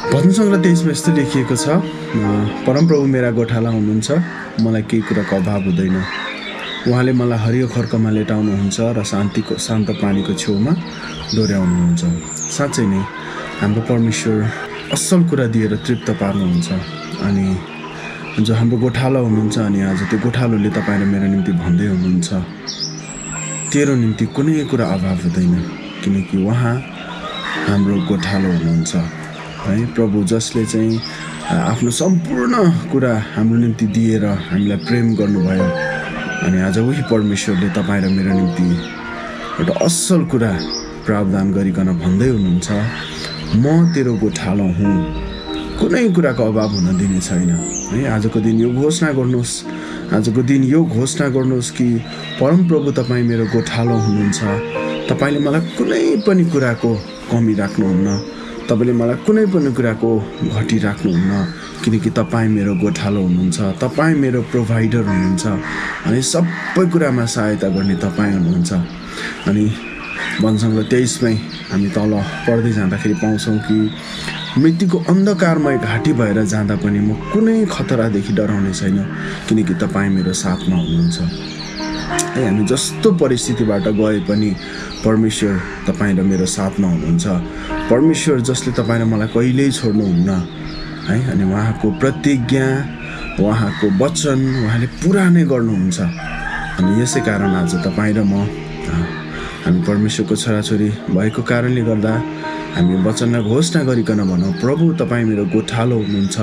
भजन सङ्ग्रह 23 मा यस्तो लेखिएको छ, परमप्रभु मेरा गोठाला हुनुहुन्छ, मलाई केही कुराको अभाव हुँदैन। उहाँले मलाई हरियो खर्कमा लेटाउनुहुन्छ र शान्त पानीको छेउमा डोर्याउनुहुन्छ। साँच्चै नै हाम्रो परमेश्वर असल कुरा दिएर तृप्त पार्नुहुन्छ अनि जो हाम्रो गोठाला हुनुहुन्छ अनि आज त्यो गोठालोले तपाईँ र मेरो निम्ति भन्दै हुनुहुन्छ, तेरो निम्ति कुनै कुरा अभाव हुँदैन, किनकि उहाँ हाम्रो गोठालो हुनुहुन्छ है। प्रभु जसले चाहिँ आफ्नो सम्पूर्ण कुरा हाम्रो निम्ति दिएर हामीलाई प्रेम गर्नुभयो अनि आज उही परमेश्वरले तपाईँ र मेरो निम्ति एउटा असल कुरा प्रावधान गरिकन भन्दै हुनुहुन्छ, म तेरो गोठालो हुँ, कुनै कुराको अभाव हुन दिने छैन है। आजको दिन यो घोषणा गर्नुहोस्, आजको दिन यो घोषणा गर्नुहोस् कि परमप्रभु तपाईँ मेरो गोठालो हुनुहुन्छ, तपाईँले मलाई कुनै पनि कुराको कमी राख्नुहुन्न, तपाईँले मलाई कुनै पनि कुराको घटी राख्नुहुन्न, किनकि तपाईँ मेरो गोठालो हुनुहुन्छ, तपाईँ मेरो प्रोभाइडर हुनुहुन्छ अनि सबै कुरामा सहायता गर्ने तपाईँ हुनुहुन्छ। अनि भजन सङ्ग्रह 23 मै हामी तल पढ्दै जाँदाखेरि पाउँछौँ कि मृत्युको अन्धकारमय घाटी भएर जाँदा पनि म कुनै खतरादेखि डराउने छैन, किनकि तपाईँ मेरो साथमा हुनुहुन्छ है। हामी जस्तो परिस्थितिबाट गए पनि परमेश्वर तपाईँ र मेरो साथमा हुनुहुन्छ। परमेश्वर जसले तपाईँ र मलाई कहिल्यै छोड्नुहुन्न है। अनि उहाँको प्रतिज्ञा, उहाँको वचन उहाँले पुरा नै गर्नुहुन्छ। अनि यसै कारण आज तपाईँ र म हामी परमेश्वरको छोराछोरी भएको कारणले गर्दा हामी वचनलाई घोषणा गरिकन भनौँ, प्रभु तपाईँ मेरो गोठालो हुनुहुन्छ,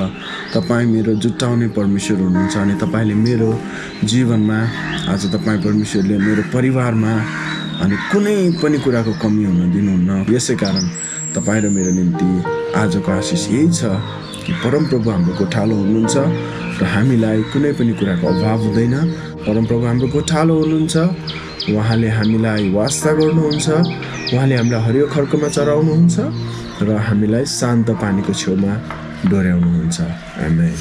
तपाईँ मेरो जुटाउने परमेश्वर हुनुहुन्छ अनि तपाईँले मेरो जीवनमा आज तपाईँ परमेश्वरले मेरो परिवारमा अनि कुनै पनि कुराको कमी हुन दिनुहुन्न। यसै कारण तपाईँ र मेरो निम्ति आजको आशिष यही छ कि परमप्रभु हाम्रो गोठालो हुनुहुन्छ र हामीलाई कुनै पनि कुराको अभाव हुँदैन। परमप्रभु हाम्रो गोठालो हुनुहुन्छ, उहाँले हामीलाई वास्ता गर्नुहुन्छ, उहाँले हामीलाई हरियो खर्कमा चराउनुहुन्छ र हामीलाई शान्त पानीको छेउमा डोर्याउनुहुन्छ। आमेन।